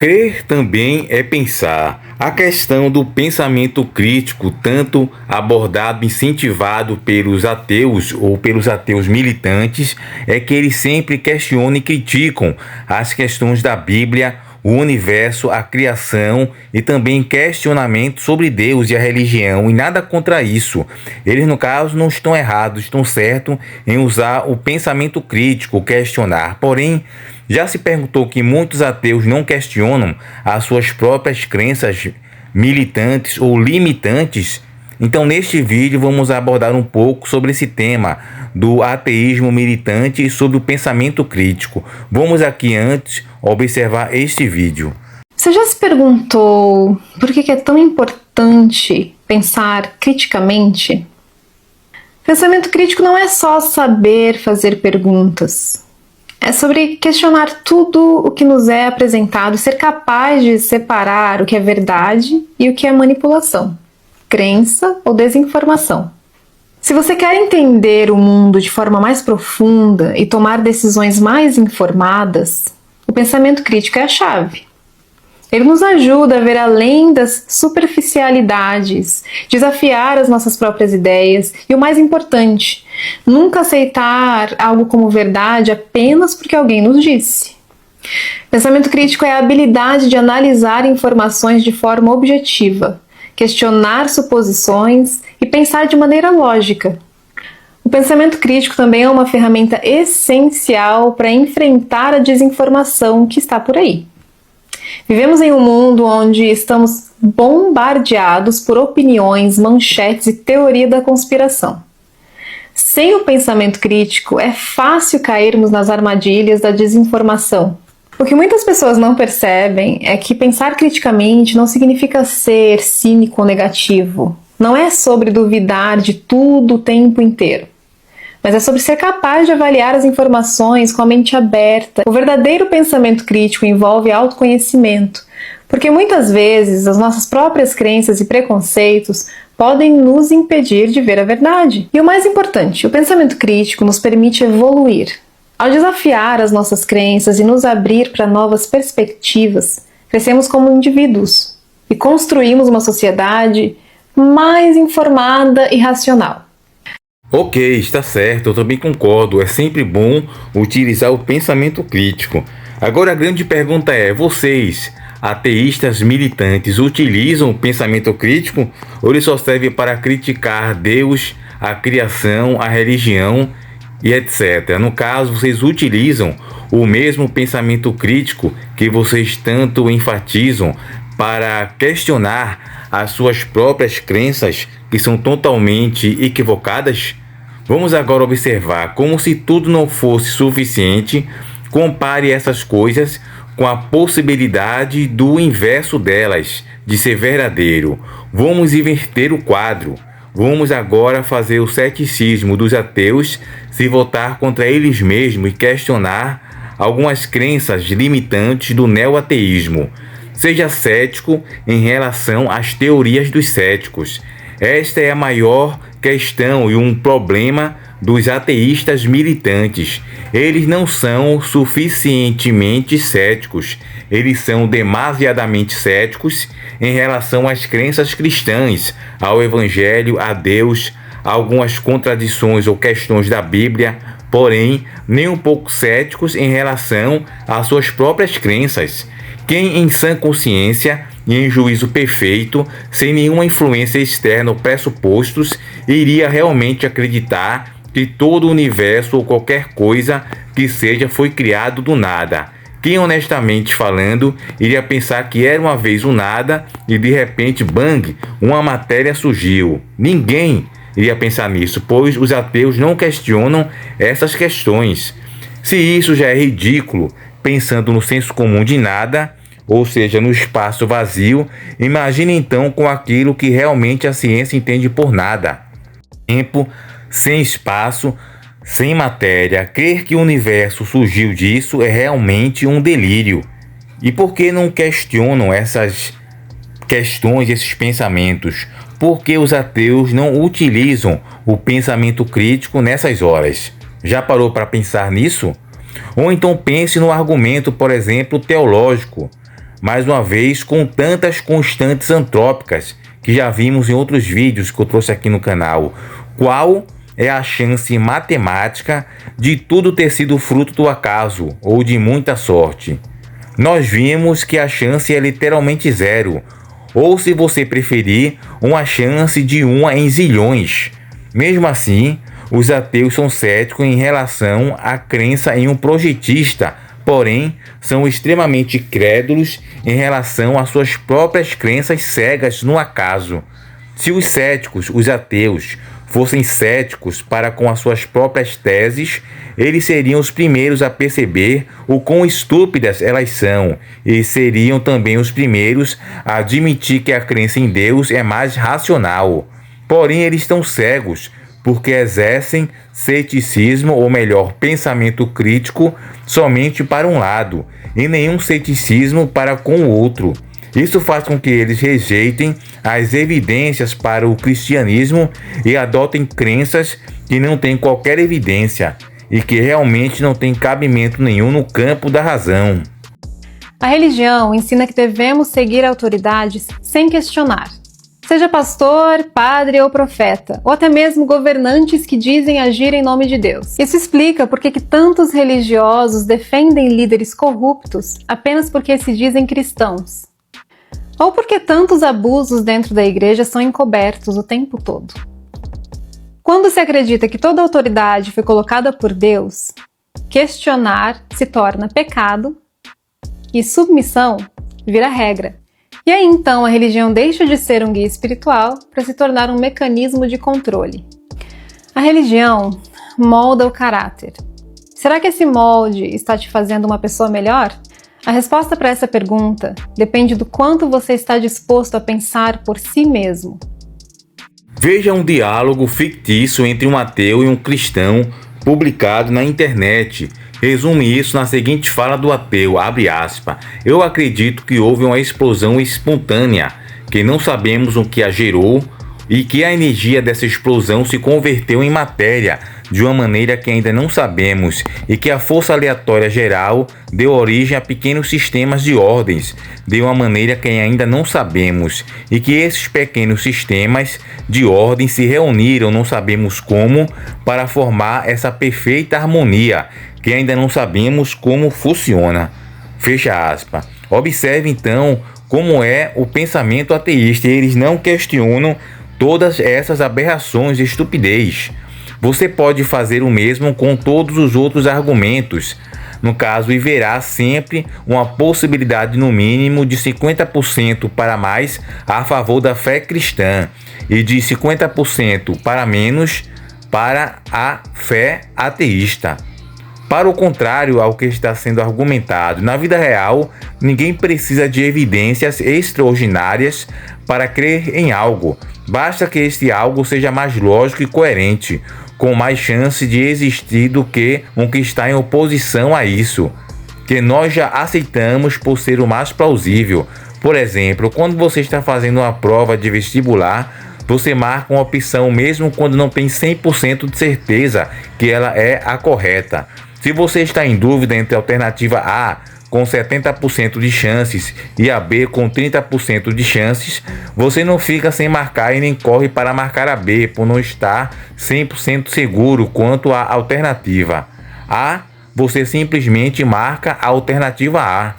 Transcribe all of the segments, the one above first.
Crer também é pensar. A questão do pensamento crítico, tanto abordado, incentivado pelos ateus ou pelos ateus militantes, é que eles sempre questionam e criticam as questões da Bíblia, o universo, a criação e também questionamentos sobre Deus e a religião, e nada contra isso. Eles, no caso, não estão errados, estão certos em usar o pensamento crítico, questionar. Porém, já se perguntou que muitos ateus não questionam as suas próprias crenças militantes ou limitantes? Então, neste vídeo, vamos abordar um pouco sobre esse tema do ateísmo militante e sobre o pensamento crítico. Vamos aqui antes observar este vídeo. Você já se perguntou por que é tão importante pensar criticamente? Pensamento crítico não é só saber fazer perguntas. É sobre questionar tudo o que nos é apresentado e ser capaz de separar o que é verdade e o que é manipulação, crença ou desinformação. Se você quer entender o mundo de forma mais profunda e tomar decisões mais informadas, o pensamento crítico é a chave. Ele nos ajuda a ver além das superficialidades, desafiar as nossas próprias ideias e, o mais importante, nunca aceitar algo como verdade apenas porque alguém nos disse. Pensamento crítico é a habilidade de analisar informações de forma objetiva, questionar suposições e pensar de maneira lógica. O pensamento crítico também é uma ferramenta essencial para enfrentar a desinformação que está por aí. Vivemos em um mundo onde estamos bombardeados por opiniões, manchetes e teoria da conspiração. Sem o pensamento crítico, é fácil cairmos nas armadilhas da desinformação. O que muitas pessoas não percebem é que pensar criticamente não significa ser cínico ou negativo. Não é sobre duvidar de tudo o tempo inteiro, mas é sobre ser capaz de avaliar as informações com a mente aberta. O verdadeiro pensamento crítico envolve autoconhecimento, porque muitas vezes as nossas próprias crenças e preconceitos podem nos impedir de ver a verdade. E o mais importante, o pensamento crítico nos permite evoluir. Ao desafiar as nossas crenças e nos abrir para novas perspectivas, crescemos como indivíduos e construímos uma sociedade mais informada e racional. Ok, está certo, eu também concordo. É sempre bom utilizar o pensamento crítico. Agora a grande pergunta é: vocês, ateístas militantes, utilizam o pensamento crítico ou ele só serve para criticar Deus, a criação, a religião e etc? No caso, vocês utilizam o mesmo pensamento crítico que vocês tanto enfatizam para questionar as suas próprias crenças que são totalmente equivocadas? Vamos agora observar. Como se tudo não fosse suficiente, compare essas coisas com a possibilidade do inverso delas, de ser verdadeiro. Vamos inverter o quadro. Vamos agora fazer o ceticismo dos ateus se voltar contra eles mesmos e questionar algumas crenças limitantes do neo-ateísmo. Seja cético em relação às teorias dos céticos. Esta é a maior questão e um problema dos ateístas militantes. Eles não são suficientemente céticos. Eles são demasiadamente céticos em relação às crenças cristãs, ao Evangelho, a Deus, a algumas contradições ou questões da Bíblia, porém, nem um pouco céticos em relação às suas próprias crenças. Quem em sã consciência e em juízo perfeito, sem nenhuma influência externa ou pressupostos, iria realmente acreditar que todo o universo ou qualquer coisa que seja foi criado do nada? Quem, honestamente falando, iria pensar que era uma vez o nada e de repente, bang, uma matéria surgiu? Ninguém iria pensar nisso, pois os ateus não questionam essas questões. Se isso já é ridículo, pensando no senso comum de nada, ou seja, no espaço vazio, imagine então com aquilo que realmente a ciência entende por nada. Tempo, sem espaço, sem matéria. Crer que o universo surgiu disso é realmente um delírio. E por que não questionam essas questões, esses pensamentos? Por que os ateus não utilizam o pensamento crítico nessas horas? Já parou para pensar nisso? Ou então pense no argumento, por exemplo, teológico. mais uma vez com tantas constantes antrópicas que já vimos em outros vídeos que eu trouxe aqui no canal? Qual é a chance matemática de tudo ter sido fruto do acaso ou de muita sorte? Nós vimos que a chance é literalmente zero, ou, se você preferir, uma chance de 1 em zilhões. Mesmo assim, os ateus são céticos em relação à crença em um projetista, porém, são extremamente crédulos em relação às suas próprias crenças cegas no acaso. Se os céticos, os ateus, fossem céticos para com as suas próprias teses, eles seriam os primeiros a perceber o quão estúpidas elas são, e seriam também os primeiros a admitir que a crença em Deus é mais racional. Porém, eles estão cegos, porque exercem ceticismo, ou melhor, pensamento crítico, somente para um lado, e nenhum ceticismo para com o outro. Isso faz com que eles rejeitem as evidências para o cristianismo e adotem crenças que não têm qualquer evidência e que realmente não têm cabimento nenhum no campo da razão. A religião ensina que devemos seguir autoridades sem questionar. Seja pastor, padre ou profeta, ou até mesmo governantes que dizem agir em nome de Deus. Isso explica por que tantos religiosos defendem líderes corruptos apenas porque se dizem cristãos. Ou porque tantos abusos dentro da igreja são encobertos o tempo todo. Quando se acredita que toda autoridade foi colocada por Deus, questionar se torna pecado e submissão vira regra. E aí então a religião deixa de ser um guia espiritual para se tornar um mecanismo de controle. A religião molda o caráter. Será que esse molde está te fazendo uma pessoa melhor? A resposta para essa pergunta depende do quanto você está disposto a pensar por si mesmo. Veja um diálogo fictício entre um ateu e um cristão publicado na internet. Resume isso na seguinte fala do ateu, abre aspas: "Eu acredito que houve uma explosão espontânea, que não sabemos o que a gerou e que a energia dessa explosão se converteu em matéria de uma maneira que ainda não sabemos, e que a força aleatória geral deu origem a pequenos sistemas de ordens de uma maneira que ainda não sabemos, e que esses pequenos sistemas de ordem se reuniram, não sabemos como, para formar essa perfeita harmonia que ainda não sabemos como funciona." Fecha aspas. Observe então como é o pensamento ateísta. Eles não questionam todas essas aberrações de estupidez. Você pode fazer o mesmo com todos os outros argumentos, no caso, e verá sempre uma possibilidade no mínimo de 50% para mais a favor da fé cristã e de 50% para menos para a fé ateísta. Para o contrário ao que está sendo argumentado, na vida real, ninguém precisa de evidências extraordinárias para crer em algo. Basta que este algo seja mais lógico e coerente, com mais chance de existir do que um que está em oposição a isso, que nós já aceitamos por ser o mais plausível. Por exemplo, quando você está fazendo uma prova de vestibular, você marca uma opção mesmo quando não tem 100% de certeza que ela é a correta. Se você está em dúvida entre a alternativa A com 70% de chances e a B com 30% de chances, você não fica sem marcar e nem corre para marcar a B por não estar 100% seguro quanto à alternativa A. Você simplesmente marca a alternativa A.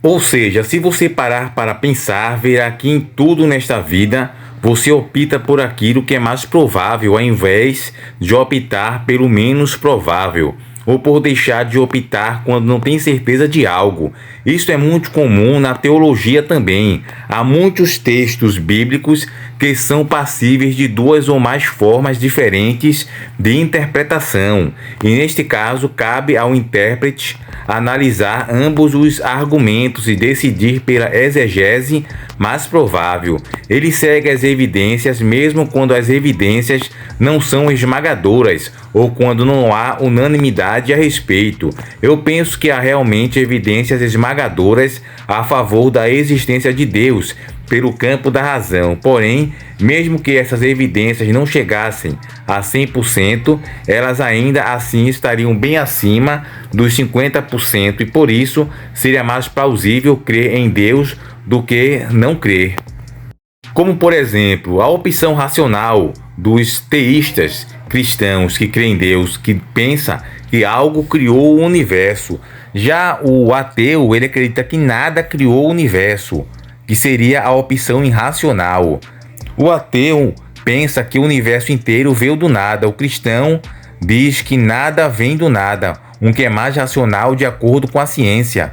Ou seja, se você parar para pensar, verá que em tudo nesta vida você opta por aquilo que é mais provável ao invés de optar pelo menos provável, ou por deixar de optar quando não tem certeza de algo. Isso é muito comum na teologia também. Há muitos textos bíblicos que são passíveis de duas ou mais formas diferentes de interpretação, e neste caso cabe ao intérprete analisar ambos os argumentos e decidir pela exegese mais provável. Ele segue as evidências mesmo quando as evidências não são esmagadoras ou quando não há unanimidade a respeito. Eu penso que há realmente evidências esmagadoras a favor da existência de Deus, pelo campo da razão. Porém, mesmo que essas evidências não chegassem a 100%, elas ainda assim estariam bem acima dos 50% e por isso seria mais plausível crer em Deus do que não crer. Como, por exemplo, a opção racional dos teístas cristãos que creem em Deus, que pensa que algo criou o universo. Já o ateu, ele acredita que nada criou o universo, que seria a opção irracional. O ateu pensa que o universo inteiro veio do nada. O cristão diz que nada vem do nada, um que é mais racional de acordo com a ciência.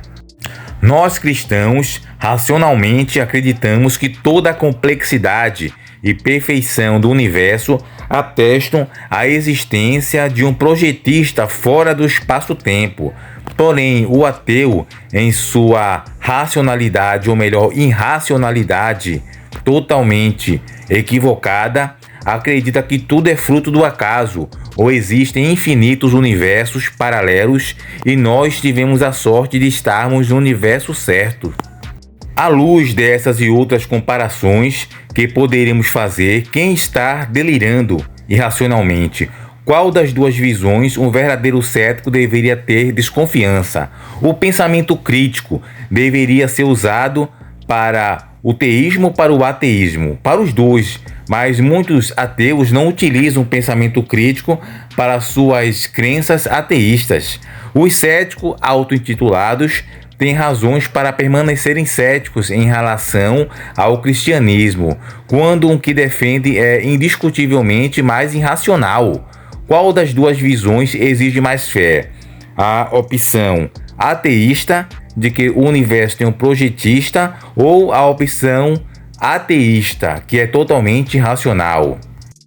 Nós cristãos, racionalmente, acreditamos que toda a complexidade e perfeição do universo atestam a existência de um projetista fora do espaço-tempo. Porém, o ateu, em sua racionalidade, ou melhor, irracionalidade totalmente equivocada, acredita que tudo é fruto do acaso, ou existem infinitos universos paralelos e nós tivemos a sorte de estarmos no universo certo. À luz dessas e outras comparações que poderíamos fazer, quem está delirando irracionalmente? Qual das duas visões um verdadeiro cético deveria ter desconfiança? O pensamento crítico deveria ser usado para o teísmo ou para o ateísmo? Para os dois, mas muitos ateus não utilizam o pensamento crítico para suas crenças ateístas. Os céticos auto-intitulados têm razões para permanecerem céticos em relação ao cristianismo, quando o que defende é indiscutivelmente mais irracional. Qual das duas visões exige mais fé? A opção ateísta, de que o universo tem um projetista, ou a opção ateísta, que é totalmente irracional?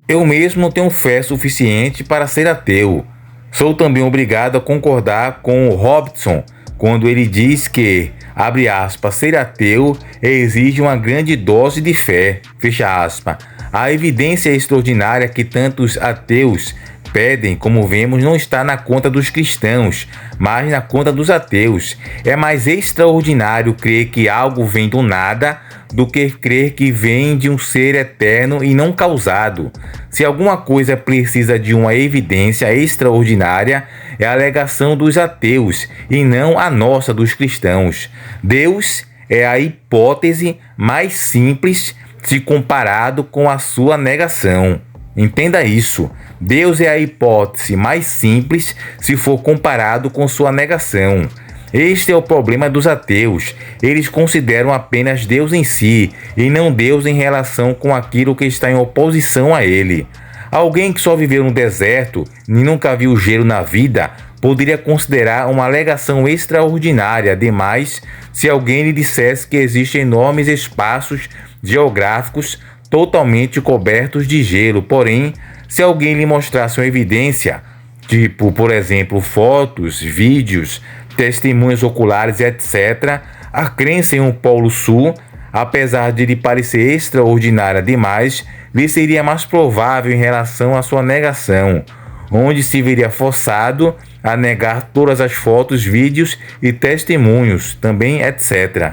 Eu mesmo tenho fé suficiente para ser ateu. Sou também obrigado a concordar com o Robertson quando ele diz que, abre aspas, ser ateu exige uma grande dose de fé, fecha aspas. A evidência extraordinária que tantos ateus pedem, como vemos, não está na conta dos cristãos, mas na conta dos ateus. É mais extraordinário crer que algo vem do nada do que crer que vem de um ser eterno e não causado. Se alguma coisa precisa de uma evidência extraordinária, é a alegação dos ateus e não a nossa dos cristãos. Deus é a hipótese mais simples se comparado com a sua negação. Entenda isso. Deus é a hipótese mais simples se for comparado com sua negação. Este é o problema dos ateus. Eles consideram apenas Deus em si e não Deus em relação com aquilo que está em oposição a ele. Alguém que só viveu no deserto e nunca viu gelo na vida poderia considerar uma alegação extraordinária demais se alguém lhe dissesse que existem enormes espaços geográficos totalmente cobertos de gelo. Porém, se alguém lhe mostrasse uma evidência, tipo, por exemplo, fotos, vídeos, testemunhos oculares, etc., a crença em um Polo Sul, apesar de lhe parecer extraordinária demais, lhe seria mais provável em relação à sua negação, onde se veria forçado a negar todas as fotos, vídeos e testemunhos, também, etc.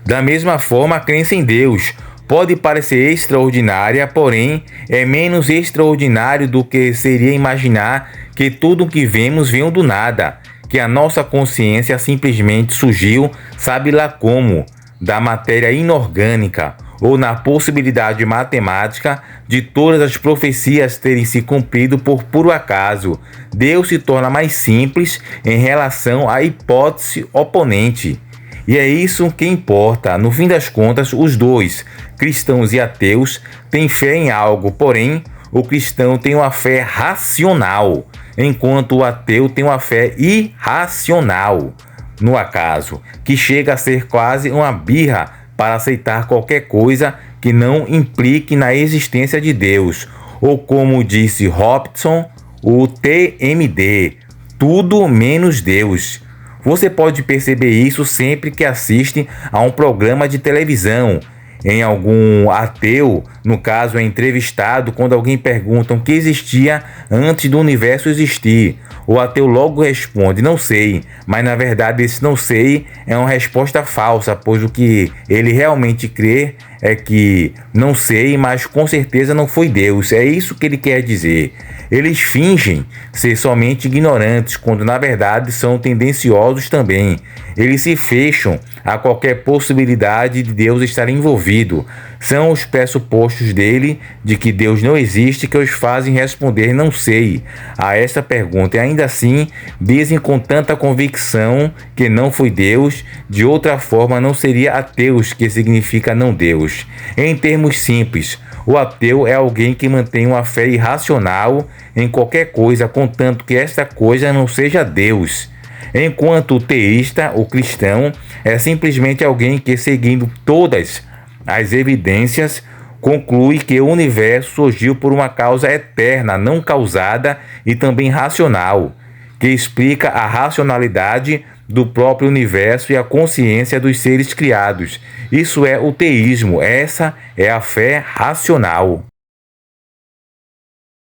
Da mesma forma, a crença em Deus pode parecer extraordinária, porém é menos extraordinário do que seria imaginar que tudo o que vemos veio do nada, que a nossa consciência simplesmente surgiu, sabe lá como, da matéria inorgânica, ou na possibilidade matemática de todas as profecias terem se cumprido por puro acaso. Deus se torna mais simples em relação à hipótese oponente. E é isso que importa. No fim das contas, os dois, cristãos e ateus, têm fé em algo, porém, o cristão tem uma fé racional, enquanto o ateu tem uma fé irracional no acaso, que chega a ser quase uma birra para aceitar qualquer coisa que não implique na existência de Deus, ou como disse Robson, o TMD, tudo menos Deus. Você pode perceber isso sempre que assiste a um programa de televisão. em algum ateu, no caso é entrevistado, quando alguém pergunta o que existia antes do universo existir. O ateu logo responde, não sei, mas na verdade esse não sei é uma resposta falsa, pois o que ele realmente crê é que não sei, mas com certeza não foi Deus. É isso que ele quer dizer. Eles fingem ser somente ignorantes, quando na verdade são tendenciosos também. Eles se fecham a qualquer possibilidade de Deus estar envolvido. São os pressupostos dele de que Deus não existe que os fazem responder não sei a esta pergunta. E ainda assim dizem com tanta convicção que não foi Deus, de outra forma não seria ateus, que significa não Deus. Em termos simples, o ateu é alguém que mantém uma fé irracional em qualquer coisa, contanto que esta coisa não seja Deus. Enquanto o teísta, o cristão, é simplesmente alguém que, seguindo todas as evidências, conclui que o universo surgiu por uma causa eterna, não causada e também racional, que explica a racionalidade do próprio universo e a consciência dos seres criados. Isso é o teísmo, essa é a fé racional.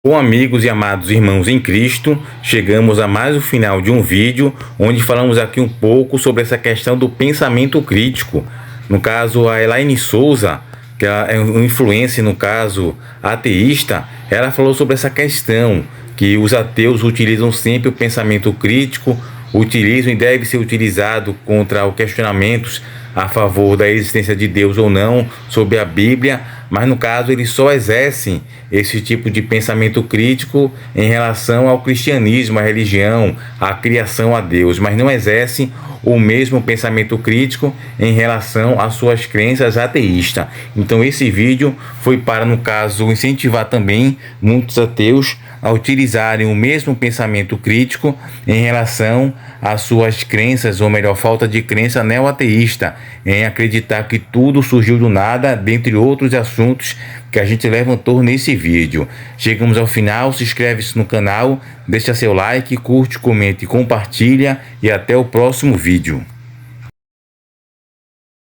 Bom, amigos e amados irmãos em Cristo, chegamos a mais um final de um vídeo onde falamos aqui um pouco sobre essa questão do pensamento crítico. No caso, a Elaine Souza, que é uma influência, no caso, ateísta, ela falou sobre essa questão, que os ateus utilizam sempre o pensamento crítico, utilizam e deve ser utilizado contra os questionamentos a favor da existência de Deus ou não, sobre a Bíblia, mas no caso eles só exercem esse tipo de pensamento crítico em relação ao cristianismo, à religião, à criação a Deus, mas não exercem o mesmo pensamento crítico em relação às suas crenças ateístas. Então esse vídeo foi para, no caso, incentivar também muitos ateus a utilizarem o mesmo pensamento crítico em relação às suas crenças, ou melhor, falta de crença neo-ateísta, em acreditar que tudo surgiu do nada, dentre outros assuntos que a gente levantou nesse vídeo. Chegamos ao final, se inscreve-se no canal, deixa seu like, curte, comente, compartilha e até o próximo vídeo.